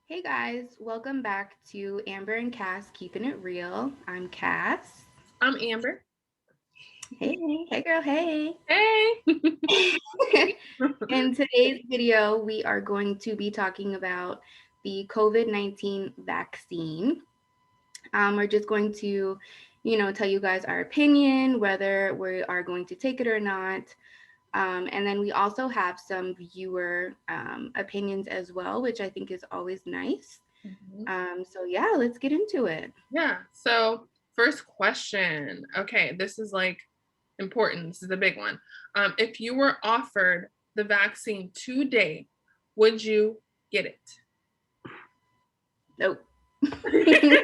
Hey guys, welcome back to Amber and Cass Keeping It Real. I'm Cass. I'm Amber. Hey girl, hey. Hey. In today's video, we are going to be talking about the COVID-19 vaccine. We're just going to, tell you guys our opinion, whether we are going to take it or not. And then we also have some viewer opinions as well, which I think is always nice. Mhm. So yeah, let's get into it. Yeah. So, first question. Okay, this is like important. This is a big one. If you were offered the vaccine today, would you get it? Nope. And,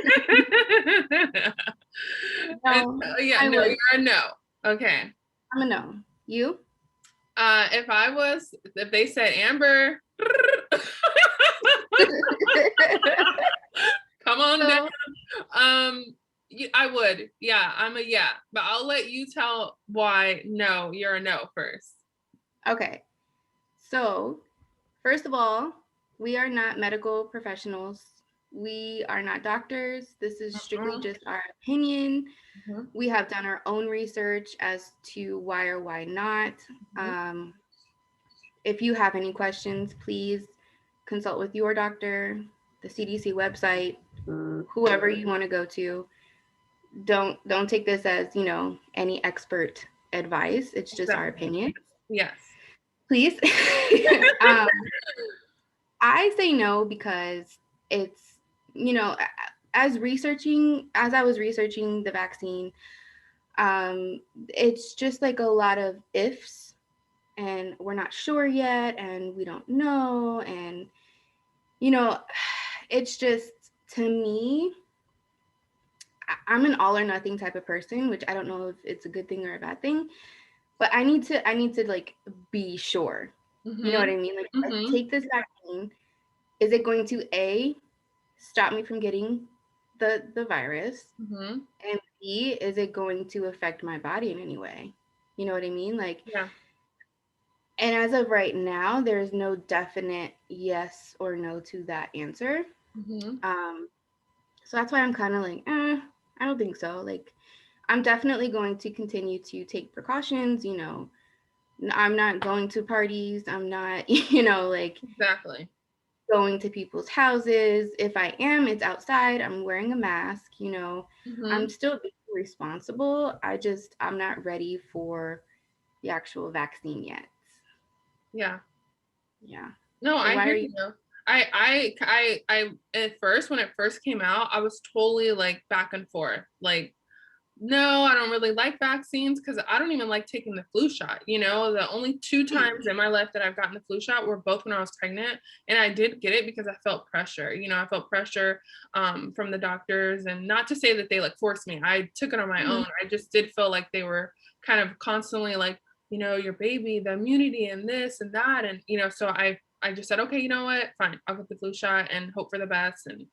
No, yeah, I no, would. you're a no. Okay. I'm a no. You? If they said Amber, come on down. So, Um, I would. Yeah, I'm a yeah, but I'll let you tell why no, you're a no first. okay. So, first of all, we are not medical professionals. We are not doctors. This is strictly Mhm, just our opinion. mhm, We have done our own research as to why or why not. mhm. Um, if you have any questions, please consult with your doctor, the CDC website, whoever you want to go to. Don't take this as any expert advice. It's just our Exactly. opinion. Yes. Please. um, I say no because it's you know as I was researching the vaccine, it's just like a lot of ifs, and we're not sure yet, and we don't know, and you know it's just, to me, I'm an all or nothing type of person, which I don't know if it's a good thing or a bad thing, but I need to like be sure. You know what Mhm. I mean? Like, if I Mhm. take this vaccine, is it going to A, stop me from getting the virus, Mhm. and B, is it going to affect my body in any way? You know what I mean? Like, Yeah. and as of right now, there's no definite yes or no to that answer. Mhm. Um, so that's why I'm kind of like, I don't think so. Like, I'm definitely going to continue to take precautions. I'm not going to parties. I'm not, like Exactly. going to people's houses. If I am, it's outside. I'm wearing a mask. I'm Mhm. still being responsible. I'm not ready for the actual vaccine yet. Yeah. Yeah. No, So I why hear are you? you. At first, when it first came out, I was totally like back and forth. Like, no, I don't really like vaccines because I don't even like taking the flu shot. The only two times in my life that I've gotten the flu shot were both when I was pregnant. And I did get it because I felt pressure. I felt pressure from the doctors. And not to say that they like forced me, I took it on my Mhm. own. I just did feel like they were kind of constantly like, your baby, the immunity and this and that. And, so I just said, okay, you know what? Fine. I'll get the flu shot and hope for the best. And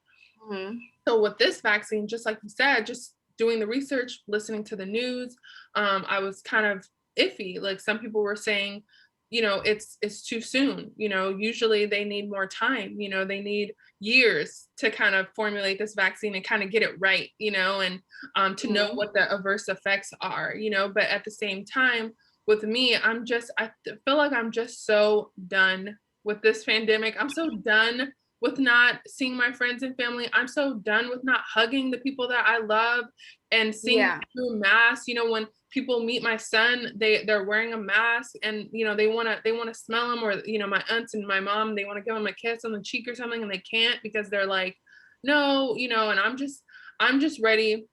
Mhm. so with this vaccine, just like you said, just doing the research, listening to the news, I was kind of iffy. Like some people were saying, it's too soon. Usually they need more time. They need years to kind of formulate this vaccine and kind of get it right. And to know Mhm. what the adverse effects are. But at the same time, with me, I feel like I'm just so done with this pandemic. I'm so done with not seeing my friends and family. I'm so done with not hugging the people that I love and seeing them Yeah. through masks. When people meet my son, they're wearing a mask and they wanna smell him, or my aunts and my mom, they want to give him a kiss on the cheek or something and they can't because they're like, no, and I'm just ready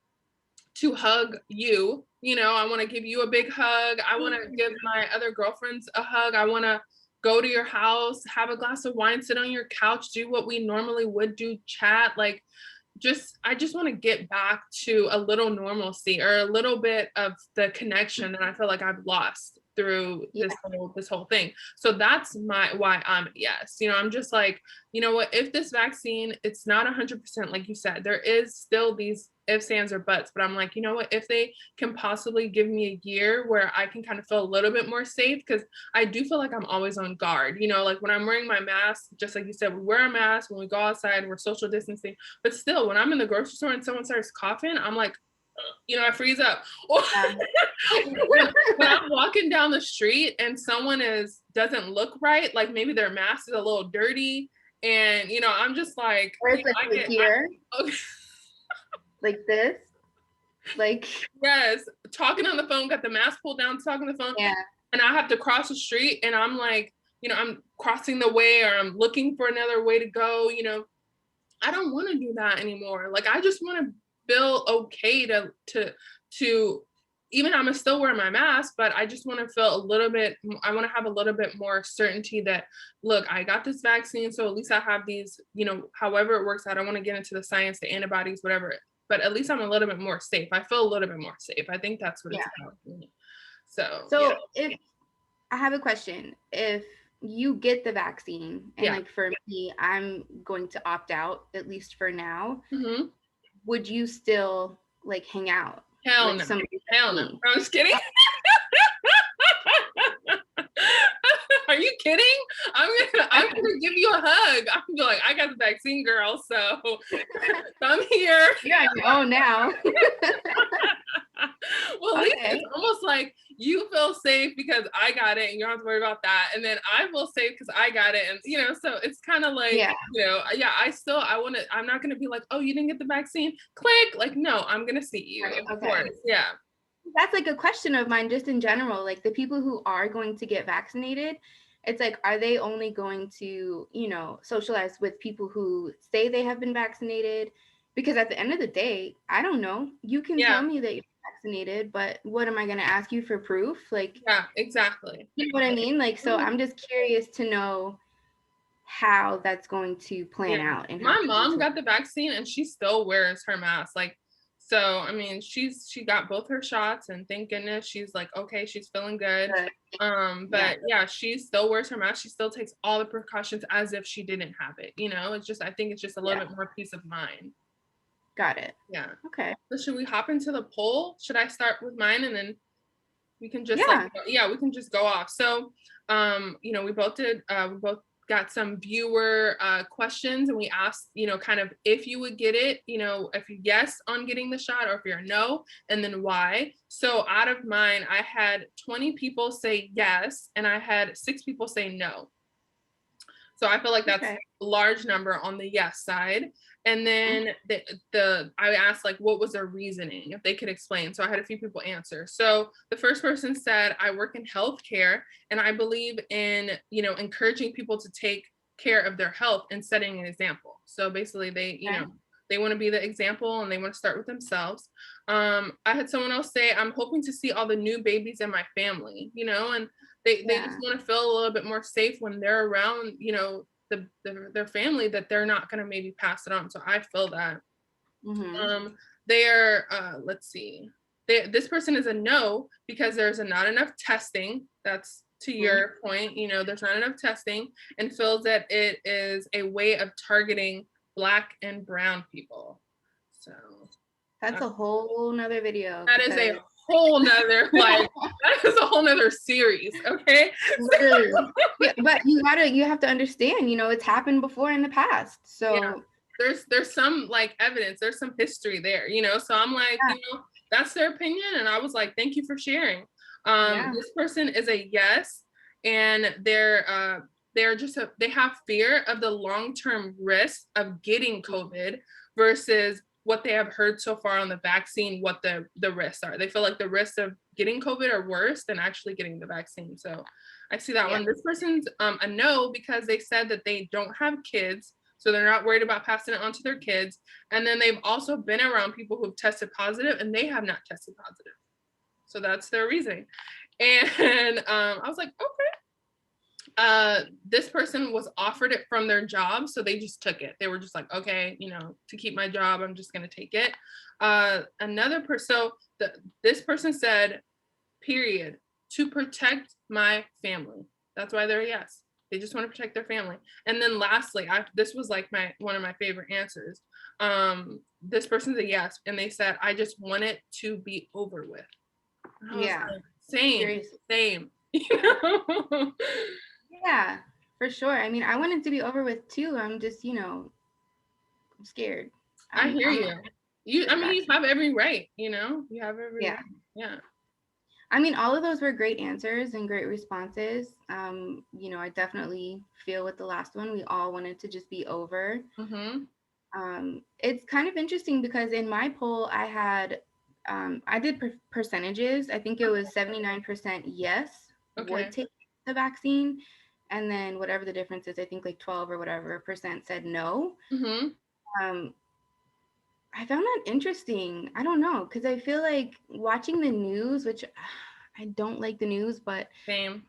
to hug you. I want to give you a big hug. I want to give my other girlfriends a hug. I want to go to your house, have a glass of wine, sit on your couch, do what we normally would do, chat. Like, I just want to get back to a little normalcy or a little bit of the connection that I feel like I've lost. through Yeah. this whole thing. So that's why I'm a yes. You know, I'm just like, you know what, if this vaccine, it's not 100%, like you said, there is still these ifs, ands, or buts, but I'm like, you know what, if they can possibly give me a year where I can kind of feel a little bit more safe, because I do feel like I'm always on guard, you know, like when I'm wearing my mask, just like you said, we wear a mask when we go outside, we're social distancing, but still, when I'm in the grocery store and someone starts coughing, I'm like, you know, I freeze up. Or Yeah. when I'm walking down the street and someone doesn't look right, like maybe their mask is a little dirty, and you know, I'm just like, Or you it's like know, right here, okay, like this, like yes, talking on the phone, got the mask pulled down, talking on the phone, yeah, and I have to cross the street, and I'm like, you know, I'm crossing the way, or I'm looking for another way to go. You know, I don't want to do that anymore. Like, I just want to feel okay to even I'm gonna still wear my mask, but I just want to feel a little bit, I want to have a little bit more certainty that, look, I got this vaccine, so at least I have these, you know, however it works. I don't want to get into the science, the antibodies, whatever, but at least I'm a little bit more safe. I feel a little bit more safe. I think that's what yeah. it's about for me. So yeah, So if I have a question, if you get the vaccine and yeah. like for me, I'm going to opt out at least for now, Mm-hmm. would you still like hang out Hell with no. somebody Hell like no. me? I'm just kidding. Are you kidding? I'm gonna give you a hug. I'm gonna be like, I got the vaccine, girl. So come here. You're on your own now. Well, at least Okay. it's almost like you feel safe because I got it and you don't have to worry about that. And then I feel safe because I got it. And you know, so it's kind of like, Yeah. you know, yeah, I'm not gonna be like, oh, you didn't get the vaccine. Click. Like, no, I'm gonna see you, Right. of Okay. course. Yeah. That's like a question of mine just in general. Like the people who are going to get vaccinated, it's like, are they only going to, you know, socialize with people who say they have been vaccinated? Because at the end of the day, I don't know. You can tell Yeah. me that you're vaccinated, but what am I going to ask you for proof? Like, Yeah, exactly. you know what I mean? Like, so Mhm. I'm just curious to know how that's going to Yeah. plan out and how My it's going mom to. got the vaccine and she still wears her mask. Like, so I mean, she got both her shots and thank goodness she's like, okay, she's feeling good. But yeah, But yeah, she still wears her mask. She still takes all the precautions as if she didn't have it. You know, it's just, I think it's just a little yeah, bit more peace of mind. got it. Yeah. Okay. So should we hop into the poll? Should I start with mine and then we can just like, Yeah. yeah, we can just go off. So you know, we both got some viewer questions, and we asked, you know, kind of if you would get it, you know, if you yes on getting the shot, or if you're no, and then why. So out of mine, I had 20 people say yes and I had 6 people say no. So I feel like that's Okay. a large number on the yes side. And Mhm. then I asked like what was their reasoning, if they could explain. So I had a few people answer. So the first person said, I work in healthcare and I believe in, you know, encouraging people to take care of their health and setting an example. So basically they, you Okay. know, they want to be the example and they want to start with themselves. I had someone else say, I'm hoping to see all the new babies in my family, you know, and they just Yeah. want to feel a little bit more safe when they're around, you know, their family, that they're not going to maybe pass it on. So I feel that. Mm-hmm. They're let's see, this person is a no because there's not enough testing. That's to Mm-hmm. your point, you know, there's not enough testing, and feels that it is a way of targeting Black and brown people. So That's a whole nother video that is a because whole nother like that is a whole nother series. Okay. literally, yeah, but you have to understand, you know, it's happened before in the past. Yeah, So there's some like evidence, there's some history there, you know, so I'm like, yeah, you know, that's their opinion, and I was like, thank you for sharing. yeah, This person is a yes, and they're just they have fear of the long-term risk of getting COVID versus what they have heard so far on the vaccine, what the risks are. They feel like the risks of getting COVID are worse than actually getting the vaccine. So I see that yeah. one. This person's a no because they said that they don't have kids, so they're not worried about passing it on to their kids. And then they've also been around people who've tested positive and they have not tested positive. So that's their reasoning. And I was like, okay. This person was offered it from their job, so they just took it. They were just like, okay, you know, to keep my job, I'm just gonna take it. Another person, so this person said, period. to protect my family. That's why they're a yes. They just want to protect their family. And then lastly, this was like one of my favorite answers. This person's a yes, and they said, I just want it to be over with. And I was Yeah. like, same, Seriously. same. You know? Yeah, for sure. I mean, I want it to be over with too. I'm just, I'm scared. I I'm hear I'm not you. for I the mean, you vaccine. have every right, you know? You have every Yeah. right. Yeah. I mean, all of those were great answers and great responses. I definitely feel with the last one, we all wanted to just be over. Mm-hmm. It's kind of interesting because in my poll, I did percentages. I think it was 79% yes, would Okay. take the vaccine. And then whatever the difference is, I think like 12 or whatever percent said no. Mm-hmm. Um, I found that interesting. I don't know, because I feel like watching the news, which I don't like the news, but Same.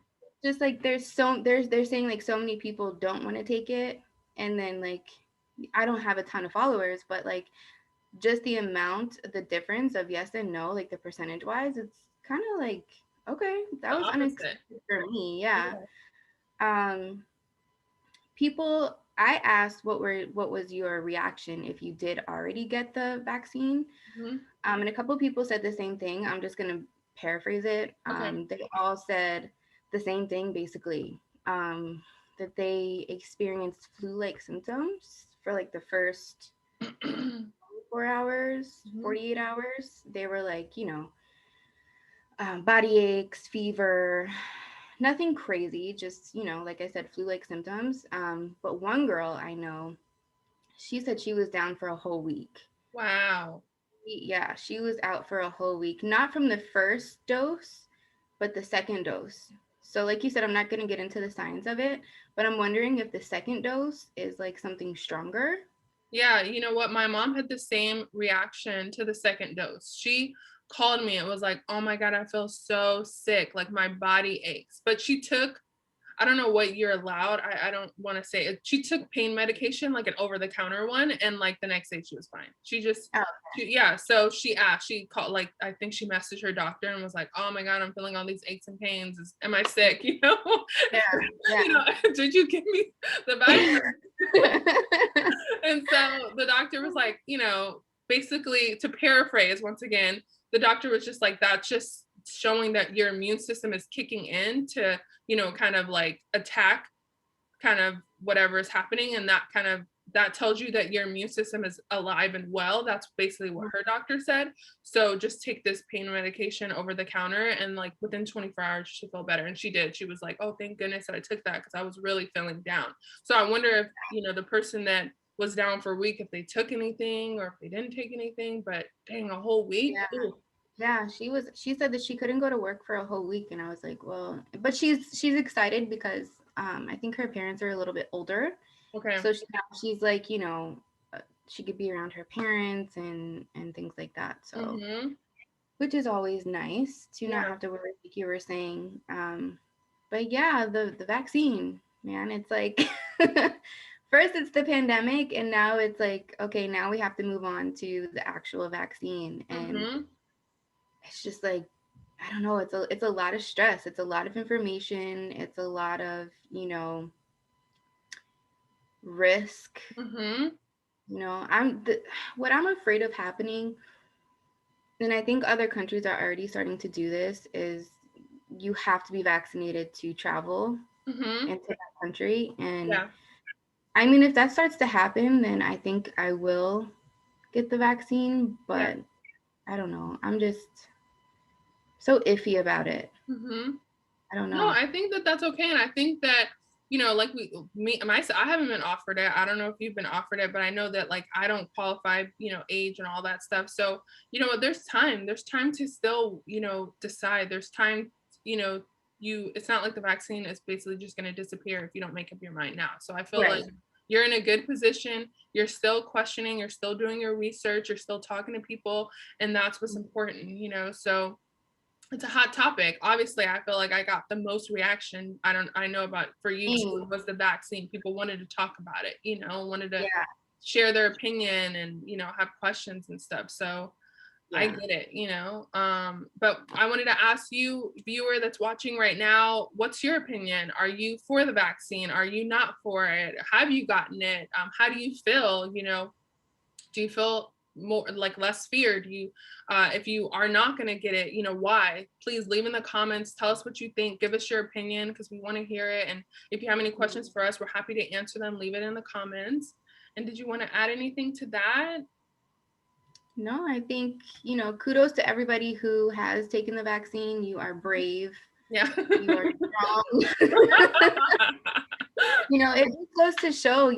just like they're saying like so many people don't want to take it, and then like I don't have a ton of followers, but like just the difference of yes and no, like the percentage wise, it's kind of like okay, that The was opposite. unexpected for me. Yeah. Yeah. Um, people, I asked what was your reaction if you did already get the vaccine. Mm-hmm. And a couple of people said the same thing. I'm just gonna paraphrase it. Okay. They all said the same thing basically. That they experienced flu-like symptoms for like the first 4 hours, Mm-hmm. 48 hours. They were like, body aches, fever, nothing crazy, just, like I said, flu like symptoms. But one girl I know, she said she was down for a whole week. Wow. Yeah, she was out for a whole week, not from the first dose, but the second dose. So, like you said, I'm not going to get into the science of it, but I'm wondering if the second dose is like something stronger. Yeah, you know what? My mom had the same reaction to the second dose. She called me. It was like, oh my God, I feel so sick. Like my body aches. But she took, I don't know what you're allowed. I don't want to say it. She took pain medication, like an over the counter one. And like the next day she was fine. Oh, Yeah. So she called, like, I think she messaged her doctor and was like, oh my God, I'm feeling all these aches and pains. Am I sick? You know, yeah, yeah. did you give me the vaccine? And so the doctor was like, basically to paraphrase once again, the doctor was just like, that's just showing that your immune system is kicking in to, kind of like attack kind of whatever is happening. And that tells you that your immune system is alive and well. That's basically what her doctor said. So just take this pain medication over the counter and like within 24 hours, she'll feel better. And she did. She was like, oh, thank goodness that I took that because I was really feeling down. So I wonder if, the person that was down for a week, if they took anything or if they didn't take anything, but dang, a whole week. Yeah. Ooh, Yeah, she said that she couldn't go to work for a whole week, and I was like, well, but she's excited because I think her parents are a little bit older. okay. So she's like, she could be around her parents and things like that. So, Mm-hmm. which is always nice to not Yeah. have to worry, like you were saying. But yeah, the vaccine, man, it's like first it's the pandemic, and now it's like, okay, now we have to move on to the actual vaccine, and Mm-hmm. it's just like, I don't know, it's a lot of stress, it's a lot of information, it's a lot of risk. Mm-hmm. What I'm afraid of happening, and I think other countries are already starting to do this, is you have to be vaccinated to travel Mm-hmm. into that country. And Yeah. I mean, if that starts to happen, then I think I will get the vaccine, Yeah. but I don't know, I'm just so iffy about it. Mm-hmm. I don't No, know. I think that that's okay. And I think that, like I haven't been offered it. I don't know if you've been offered it, but I know that like I don't qualify, age and all that stuff. So, there's time. There's time to still, decide. There's time, you know, it's not like the vaccine is basically just going to disappear if you don't make up your mind now. So I feel like Right. you're in a good position. You're still questioning, you're still doing your research, you're still talking to people, and that's what's important. So it's a hot topic. Obviously, I feel like I got the most reaction. I know about for you too, Mm, was the vaccine. People wanted to talk about it, wanted to yeah. share their opinion and, have questions and stuff. So I Yeah. get it, but I wanted to ask you, viewer that's watching right now, what's your opinion? Are you for the vaccine? Are you not for it? Have you gotten it? How do you feel? Do you feel more like less fear? Do you, if you are not going to get it, why? Please leave in the comments. Tell us what you think. Give us your opinion because we want to hear it. And if you have any questions for us, we're happy to answer them. Leave it in the comments. And did you want to add anything to that? No, I think, kudos to everybody who has taken the vaccine. You are brave. Yeah. You are strong. It just goes to show,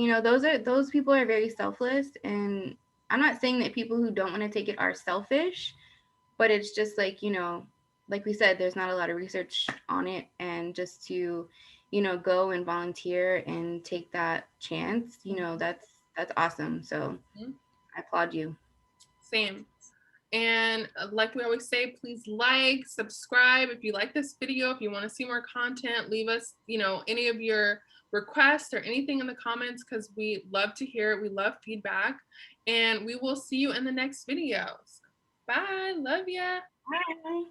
those people are very selfless. And I'm not saying that people who don't want to take it are selfish, but it's just like, like we said, there's not a lot of research on it. And just to, go and volunteer and take that chance, that's awesome. So Mhm. I applaud you. Same. And like we always say, please like, subscribe. If you like this video, if you want to see more content, leave us, any of your requests or anything in the comments because we love to hear it. We love feedback. And we will see you in the next videos. Bye. Love ya. Bye.